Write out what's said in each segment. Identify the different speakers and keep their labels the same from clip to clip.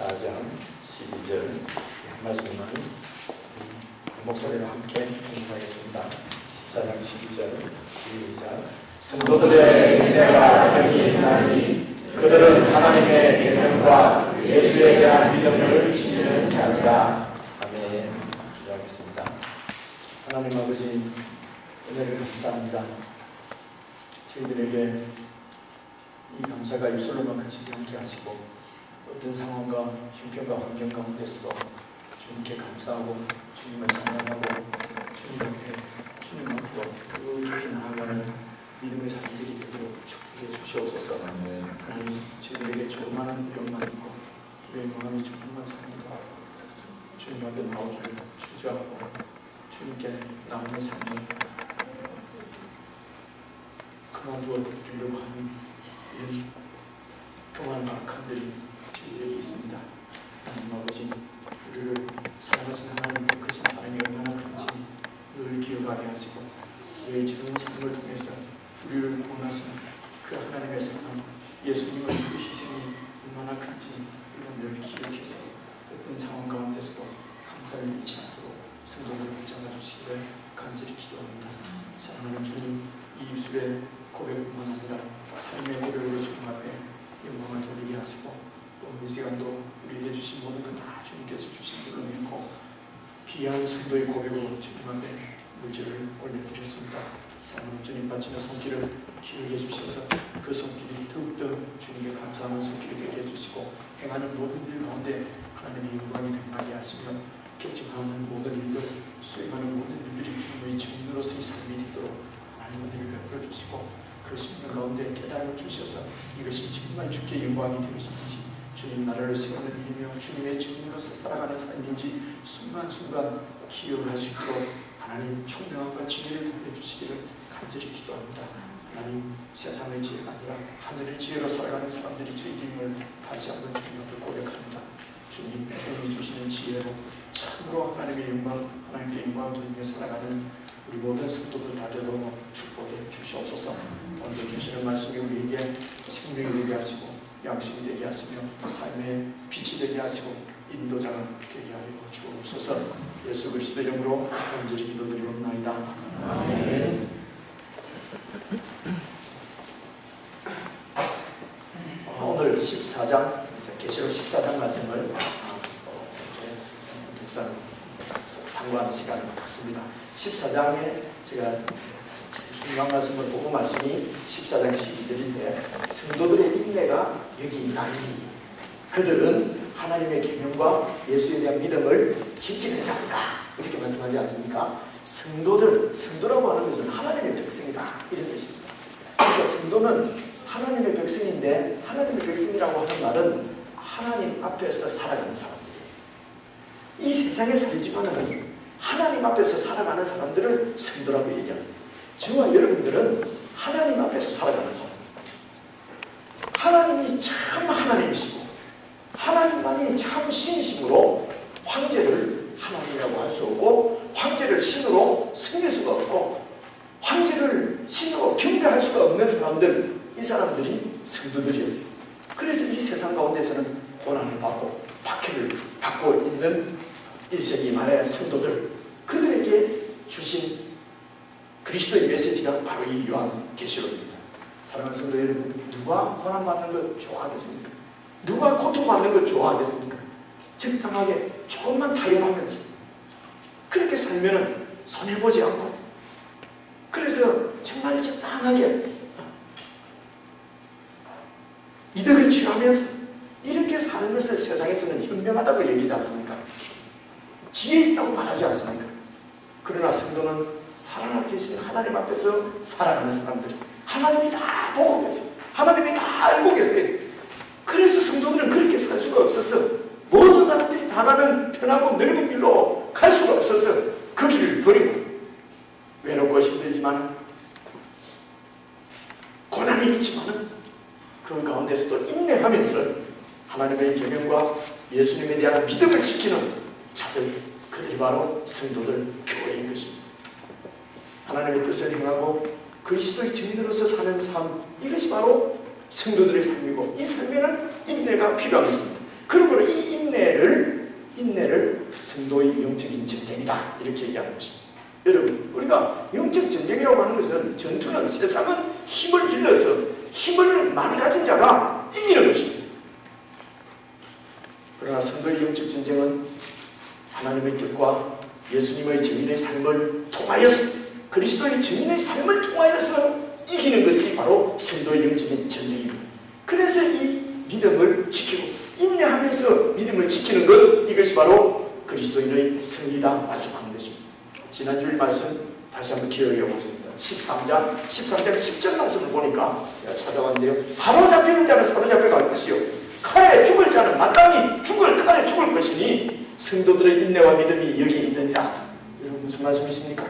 Speaker 1: 14장 12절 말씀을 목소리로 함께 공부하겠습니다. 14장 12절 시작. 성도들의 인내가 여기 있나니 그들은 하나님의 계명과 예수에 대한 믿음을 지키는 자니라. 아멘. 기도하겠습니다. 하나님 아버지, 은혜를 감사합니다. 저희들에게 이 감사가 입술로만 그치지 않게 하시고 어떤 상황과 형편과 환경 가운데서도 주님께 감사하고 주님을 찬양하고 주님 앞에 주님 앞으로 더 깊이 나아가는 믿음의 사람들이 되도록 축복해 주시옵소서. 하나님, 저희들에게 조그마한 위험만 있고 우리의 마음이 조금만 상해도 주님 앞에 나오기를 주저하고 주님께 나오는 삶을 그만두어 드리려고 하는 이런 교만한 악함들이 저희에게 있습니다. 하나님 아버지, 우리를 사랑하신 하나님께 그 사랑이 얼마나 큰지 늘 기억하게 하시고 우리의 지금 삶을 통해서 우리를 구원하신 그 하나님의 사랑, 예수님의 그 희생이 얼마나 큰지 우리가 늘 기억해서 어떤 상황 가운데서도 감사를 잃지 않도록 성도를 붙잡아 주시기를 간절히 기도합니다. 사랑하는 주님, 이 입술의 고백뿐만 아니라 삶의 노력으로 주님 앞에 영광을 돌리게 하시고 또 이 시간도 우리에게 주신 모든 것 다 주님께서 주신 줄로 믿고 귀한 성도의 고백으로 주님 앞에 물질을 올려드렸습니다. 사랑하는 주님, 바치는 손길을 기억해 주셔서 그 손길이 더욱더 주님께 감사하는 손길이 되게 해주시고 행하는 모든 일 가운데 하나님의 영광이 드러나게 하시며 결정하는 모든 일들, 수행하는 모든 일들이 주님의 증인으로서의 삶이 되도록 하나님 은혜를 베풀어 주시고 그 심령 가운데 깨달음을 주셔서 이것이 정말 주께 영광이 되어지는지, 주님 나라를 세우는 일이며 주님의 증인으로서 살아가는 삶인지 순간순간 기억을 할 수 있도록 하나님 총명함과 지혜를 더해 주시기를 간절히 기도합니다. 하나님, 세상의 지혜가 아니라 하늘의 지혜로 살아가는 사람들이 저희임을 다시 한번 주님 앞에 고백합니다. 주님이 주시는 지혜로 참으로 하나님의 영광, 하나님께 영광을 돌리며 살아가는 우리 모든 성도들 다 되도록 축복해 주시옵소서. 오늘 주시는 말씀이 우리에게 생명이 되게 하시고 양식이 되게 하시며 삶의 빛이 되게 하시고 인도자가 되게 하여 주옵소서. 예수 그리스도의 이름으로 간절히 기도드리옵나이다. 아멘. 오늘 14장 계시록 14장 말씀을 묵상 상고하는 시간을 갖습니다. 14장에 제가 중요한 말씀을 보고 말씀이 14장 12절인데 성도들의 인내가 여기 있나니 그들은 하나님의 계명과 예수에 대한 믿음을 지키는 자이다, 이렇게 말씀하지 않습니까? 성도라고 하는 것은 하나님의 백성이다, 이런 뜻입니다. 그러니까 성도는 하나님의 백성인데, 하나님의 백성이라고 하는 말은 하나님 앞에서 살아가는 사람들이에요. 이 세상에 살지만은 하나님 앞에서 살아가는 사람들을 성도라고 얘기합니다. 저와 여러분들은 하나님 앞에서 살아가는 사람, 하나님이 참 하나님이시고 하나님만이 참 신이심으로 황제를 하나님이라고 할 수 없고 황제를 신으로 섬길 수가 없고 황제를 신으로 경배할 수가 없는 사람들, 이 사람들이 성도들이었어요. 그래서 이 세상 가운데서는 고난을 받고 박해를 받고 있는 1세기 말의 성도들, 그들에게 주신 그리스도의 메시지가 바로 이 요한계시록입니다. 사랑하는 성도 여러분, 누가 고난받는 것 좋아하겠습니까? 누가 고통받는 것 좋아하겠습니까? 적당하게 조금만 타협하면서 그렇게 살면은 손해보지 않고, 그래서 정말 적당하게 이득을 취하면서 이렇게 사는 것을 세상에서는 현명하다고 얘기하지 않습니까? 지혜 있다고 말하지 않습니까? 그러나 성도는 살아계신 하나님 앞에서 살아가는 사람들이 하나님이 다 보고 계세요. 하나님이 다 알고 계세요. 그래서 성도들은 그렇게 살 수가 없었어. 모든 사람들이 다 가는 편하고 넓은 길로 갈 수가 없었어. 그 길을 버리고 외롭고 힘들지만 고난이 있지만 그 가운데서도 인내하면서 하나님의 계명과 예수님에 대한 믿음을 지키는 자들, 그들이 바로 성도들, 교회인 것입니다. 하나님의 뜻을 행하고 그리스도의 증인으로서 사는 삶, 이것이 바로 성도들의 삶이고 이 삶에는 인내가 필요한 것입니다. 그러므로 이 인내를 성도의 영적인 전쟁이다 이렇게 얘기하는 것입니다. 여러분, 우리가 영적 전쟁이라고 하는 것은, 전투는 세상은 힘을 길러서 힘을 많이 가진 자가 이기는 것입니다. 그러나 성도의 영적 전쟁은 하나님의 뜻과 예수님의 증인의 삶을 통하여서, 그리스도의 증인의 삶을 통하여서 이기는 것이 바로 성도의 영적인 전쟁입니다. 그래서 이 믿음을 지키고 인내하면서 믿음을 지키는 것, 이것이 바로 그리스도인의 승리다 말씀하는 것입니다. 지난주일 말씀 다시 한번 기억해 보겠습니다. 13장 10절 말씀을 보니까 제가 찾아왔는데요. 사로잡히는 자는 사로잡혀 갈 것이요 칼에 죽을 자는 마땅히 칼에 죽을 것이니 성도들의 인내와 믿음이 여기 있느니라. 여러분, 무슨 말씀이 있습니까?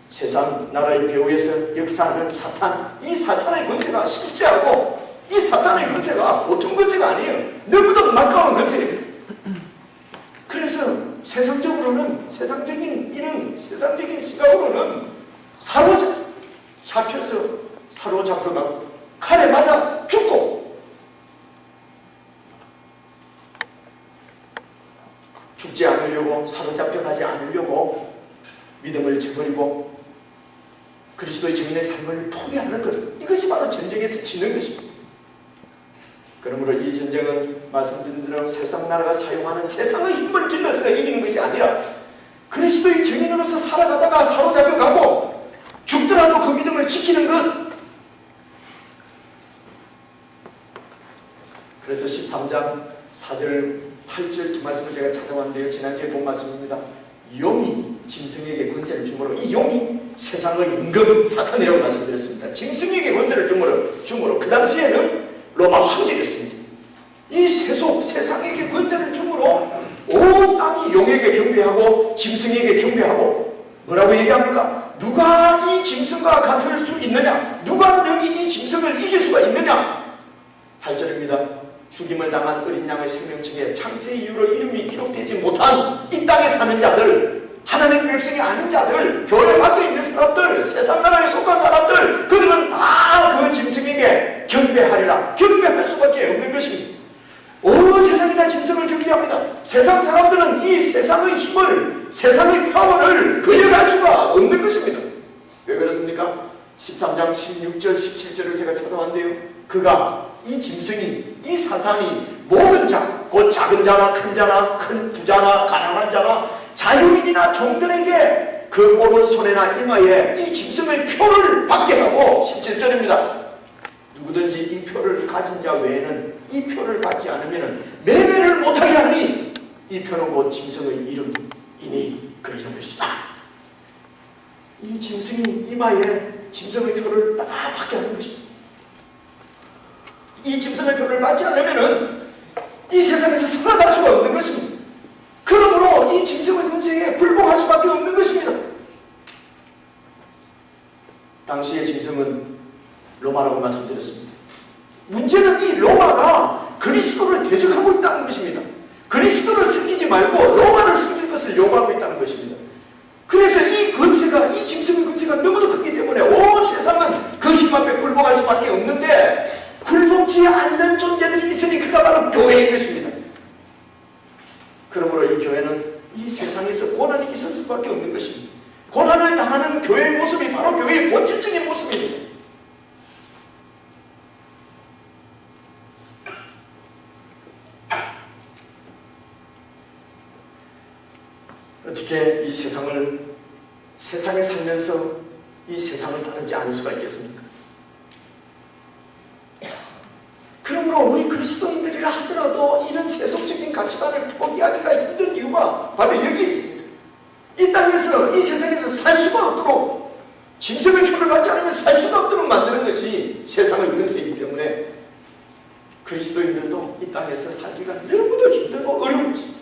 Speaker 1: 세상 나라의 배후에서 역사하는 사탄, 이 사탄의 권세가 실제하고, 이 사탄의 권세가 보통 권세가 아니에요. 너무도 막강한 권세예요. 그래서 세상적인 시각으로는 사로잡혀가고 칼에 맞아 죽고, 죽지 않으려고, 사로잡혀가지 않으려고 믿음을 저버리고 그리스도의 증인의 삶을 포기하는 것, 이것이 바로 전쟁에서 지는 것입니다. 그러므로 이 전쟁은 말씀드린 대로 세상 나라가 사용하는 세상의 힘을 길러서 이기는 것이 아니라 그리스도의 증인으로서 살아가다가 사로잡혀가고 죽더라도 그 믿음을 지키는 것. 그래서 13장 4절 8절 두 말씀을 제가 찾아왔는데요. 지난주에 본 말씀입니다. 용이 짐승에게 권세를 주므로, 이 용이 세상의 임금 사탄이라고 말씀드렸습니다. 짐승에게 권세를 주므로 그 당시에는 로마 황제였습니다. 이 세상에게 권세를 주므로 온 땅이 용에게 경배하고 짐승에게 경배하고, 뭐라고 얘기합니까? 누가 이 짐승과 같을 수 있느냐? 누가 능히 이 짐승을 이길 수가 있느냐? 8절입니다. 죽임을 당한 어린 양의 생명책에 창세 이후로 이름이 기록되지 못한 이 땅에 사는 자들, 하나님의 백성이 아닌 자들, 교회 밖에 있는 사람들, 세상 나라에 속한 사람들, 그들은 다 그 짐승에게 경배하리라. 경배할 수밖에 없는 것입니다. 온 세상이 다 짐승을 경배합니다. 세상 사람들은 이 세상의 힘을, 세상의 파워를 거역할 수가 없는 것입니다. 왜 그렇습니까? 13장 16절 17절을 제가 찾아왔는데요. 그가, 이 짐승이, 이 사탄이 모든 자, 곧 작은 자나 큰 자나, 큰 부자나 가난한 자나 자유인이나 종들에게 그 오른손에나 이마에 이 짐승의 표를 받게 하고, 17절입니다. 누구든지 이 표를 가진 자 외에는 이 표를 받지 않으면 매매를 못하게 하니 이 표는 곧 짐승의 이름이니 그 이름일수다. 이 짐승이 이마에 짐승의 표를 딱 받게 하는 것입니다. 이 짐승의 표를 받지 않으면 이 세상에서 살아갈 수가 없는 것입니다. 그러므로 이 짐승의 권세에 굴복할 수밖에 없는 것입니다. 당시의 짐승은 로마라고 말씀드렸습니다. 문제는 이 로마가 그리스도를 대적하고 있다는 것입니다. 그리스도를 섬기지 말고 로마를 섬길 것을 요구하고 있다는 것입니다. 그래서 이 권세가, 이 짐승의 권세가 너무도 크기 때문에 온 세상은 그 힘 앞에 굴복할 수밖에 없는데, 굴복지 않는 존재들이 있으니 그가 바로 교회인 것입니다. 그러므로 이 교회는 이 세상에서 고난이 있을 수밖에 없는 것입니다. 고난을 당하는 교회의 모습이 바로 교회의 본질적인 모습입니다. 어떻게 이 세상에 살면서 이 세상을 따르지 않을 수가 있겠습니까? 그러므로 우리 그리스도인들이라 하더라도 이런 세속적인 가치관을 포기하기가 힘든 이유가 바로 여기에 있습니다. 이 땅에서, 이 세상에서 살 수가 없도록, 짐승의 표를 받지 않으면 살 수가 없도록 만드는 것이 세상의 권세이기 때문에 그리스도인들도 이 땅에서 살기가 너무도 힘들고 어려운 것입니다.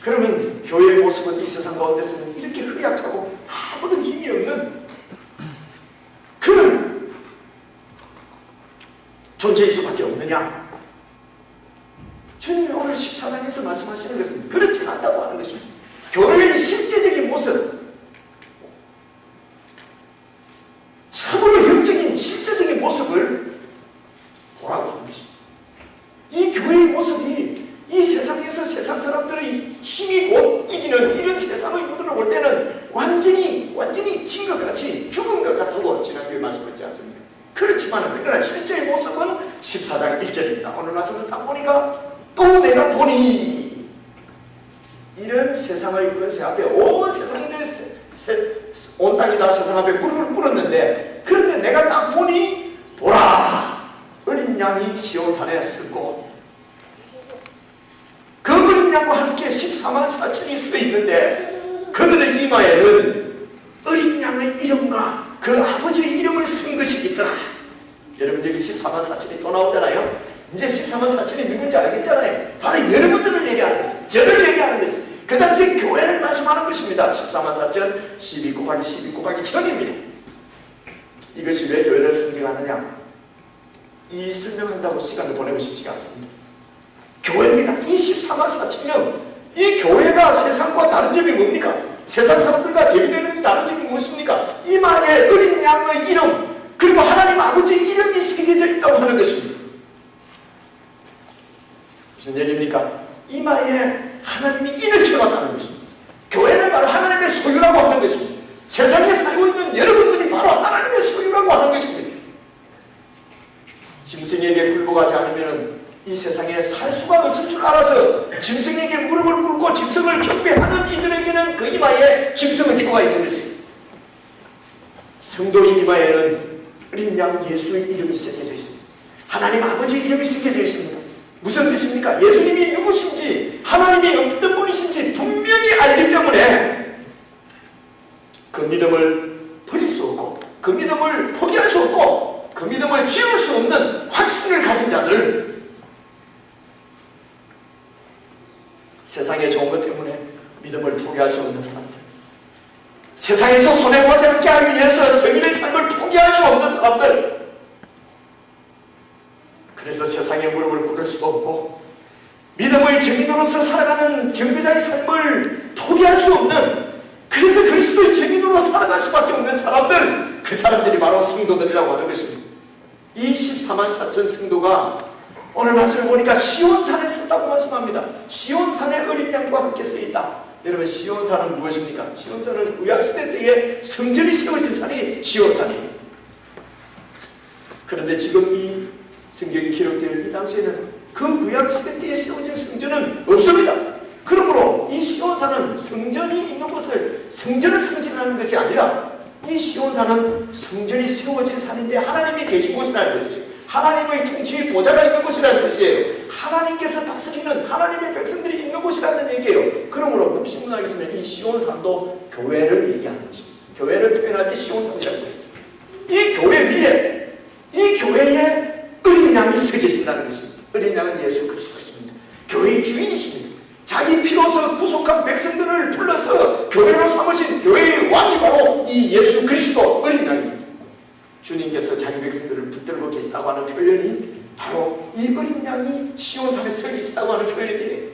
Speaker 1: 그러면 교회의 모습은 이 세상 가운데서는 이렇게 허약하고 아무런 힘이 없는 그런 존재일 수밖에 없느냐? 주님이 오늘 14장에서 말씀하시는 것은 그렇지 않다고 하는 것입니다. 교회의 실제적인 모습, 참으로 영적인 실제적인 모습을 보라고 하는 것입니다. 수가 있지 않습니까? 그러나 실제의 모습은 14장 1절입니다. 오늘 말씀을 딱 보니까 또 내가 보니 이런 세상의 권세 앞에 온 세상인들 온 땅이 다 세상 앞에 무릎을 꿇었는데, 그런데 내가 딱 보니 보라 어린 양이 시온산에 섰고 그 어린 양과 함께 14만 4천이 서 있는데 그들의 이마에는 어린 양의 이름과 그 아버지의 이름을 쓴 것이 있더라. 여러분 여기 14만 4천이 또 나오잖아요. 이제 14만 4천이 누군지 알겠잖아요. 바로 여러분들을 얘기하는 것입니다. 저를 얘기하는 것입니다. 그 당시 교회를 말씀하는 것입니다. 14만 4천 12 곱하기 12 곱하기 1000입니다. 이것이 왜 교회를 상징하느냐, 이 설명한다고 시간을 보내고 싶지가 않습니다. 교회입니다. 이 14만 4천명, 이 교회가 세상과 다른 점이 뭡니까? 세상 사람들과 대비되는 다른 점이 무엇입니까? 이마에 어린 양의 이름, 그리고 하나님 아버지의 이름이 새겨져 있다고 하는 것입니다. 무슨 얘기입니까? 이마에 하나님이 인을 쳐놨다는 것입니다. 교회는 바로 하나님의 소유라고 하는 것입니다. 세상에 살고 있는 여러분들이 바로 하나님의 소유라고 하는 것입니다. 짐승에게 굴복하지 않으면 이 세상에 살 수가 없을 줄 알아서 짐승에게 무릎을 꿇고 짐승을 경배하는 이들에게는 그 이마에 짐승의 표가 있는 것입니다. 성도인 이마에는 어린 양 예수의 이름이 새겨져 있습니다. 하나님 아버지의 이름이 새겨져 있습니다. 무슨 뜻입니까? 예수님이 누구신지, 하나님이 어떤 분이신지 분명히 알기 때문에 그 믿음을 버릴 수 없고, 그 믿음을 포기할 수 없고, 그 믿음을 지울 수 없는 확신을 가진 자들, 세상에 좋은 것 때문에 믿음을 포기할 수 없는 사람들, 세상에서 손해보지 않게 하기 위해서 정인의 삶을 포기할 수 없는 사람들, 그래서 세상에 무릎을 꿇을 수도 없고 믿음의 증인으로서 살아가는 정비자의 삶을 포기할 수 없는, 그래서 그리스도의 증인으로 살아갈 수밖에 없는 사람들, 그 사람들이 바로 성도들이라고 하는 것입니다. 이 14만 4천 성도가 오늘 말씀을 보니까 시온산에 섰다고 말씀합니다. 시온산에 어린 양과 함께 서 있다. 여러분, 시온산은 무엇입니까? 시온산은 구약시대 때에 성전이 세워진 산이 시온산이에요. 그런데 지금 이 성경이 기록되는 이 당시에는 그 구약시대 때에 세워진 성전은 없습니다. 그러므로 이 시온산은 성전이 있는 곳을, 성전을 상징하는 것이 아니라 이 시온산은 성전이 세워진 산인데 하나님이 계신 곳이라는 것이에요. 하나님의 통치의 보좌가 있는 곳이라는 뜻이에요. 하나님께서 다스리는 하나님의 백성들이 있는 곳이라는 얘기예요. 그러므로 묵시문학에서는 이 시온산도 교회를 얘기하는 것입니다. 교회를 표현할 때 시온산이라고 했습니다. 이 교회 위에, 이 교회에 어린 양이 서 계신다는 것입니다. 어린 양은 예수 그리스도십니다. 교회의 주인이십니다. 자기 피로서 구속한 백성들을 불러서 교회로 삼으신 교회의 왕이 바로 이 예수 그리스도 어린 양입니다. 주님께서 자기 백성들을 붙들고 계시다고 하는 표현이 바로 이 어린 양이 시온산에 서 계시다고 하는 표현이에요.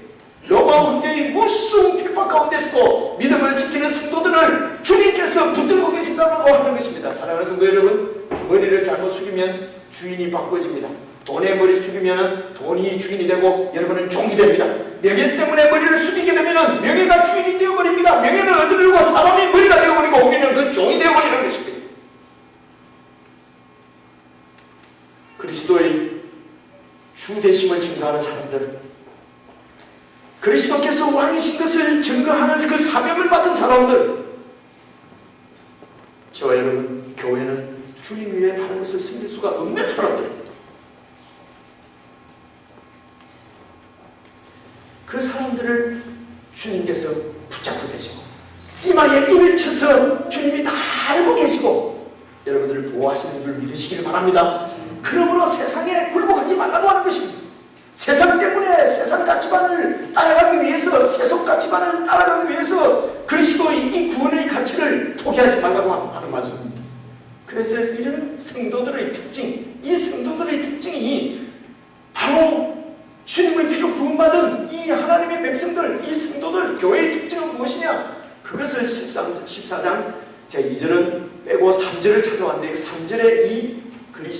Speaker 1: 로마 황제의 무슨 핍박 가운데서도 믿음을 지키는 성도들을 주님께서 붙들고 계신다고 하는 것입니다. 사랑하는 성도 여러분, 머리를 잘못 숙이면 주인이 바꿔집니다. 돈에 머리 숙이면 돈이 주인이 되고 여러분은 종이 됩니다. 명예 때문에 머리를 숙이게 되면 명예가 주인이 되어버립니다. 명예를 얻으려고 사람이 머리가 되어버리고 우리는 그 종이 되어버리는 것입니다. 그리스도의 주되심을 증거하는 사람들, 그리스도께서 왕이신 것을 증거하는 그 사명을 받은 사람들, 저와 여러분, 교회는 주님 위에 바른 것을 숨길 수가 없는 사람들입니다. 그 사람들을 주님께서 붙잡고 계시고 이마에 인을 쳐서 주님이 다 알고 계시고 여러분들을 보호하시는 줄 믿으시길 바랍니다. 그러므로 세상에 굴복하지 말라고 하는 것입니다. 세상 때문에 세상 가치관을 따라가기 위해서, 세속 가치관을 따라가기 위해서 그리스도의 이 구원의 가치를 포기하지 말라고 하는 말씀입니다. 그래서 이런 성도들의 특징, 이 성도들의 특징이 바로 주님의 피로 구원받은 이 하나님의 백성들, 이 성도들, 교회의 특징은 무엇이냐? 그것을 14장 제 2절은 빼고 3절을 찾아왔는데 3절에 이 그리스도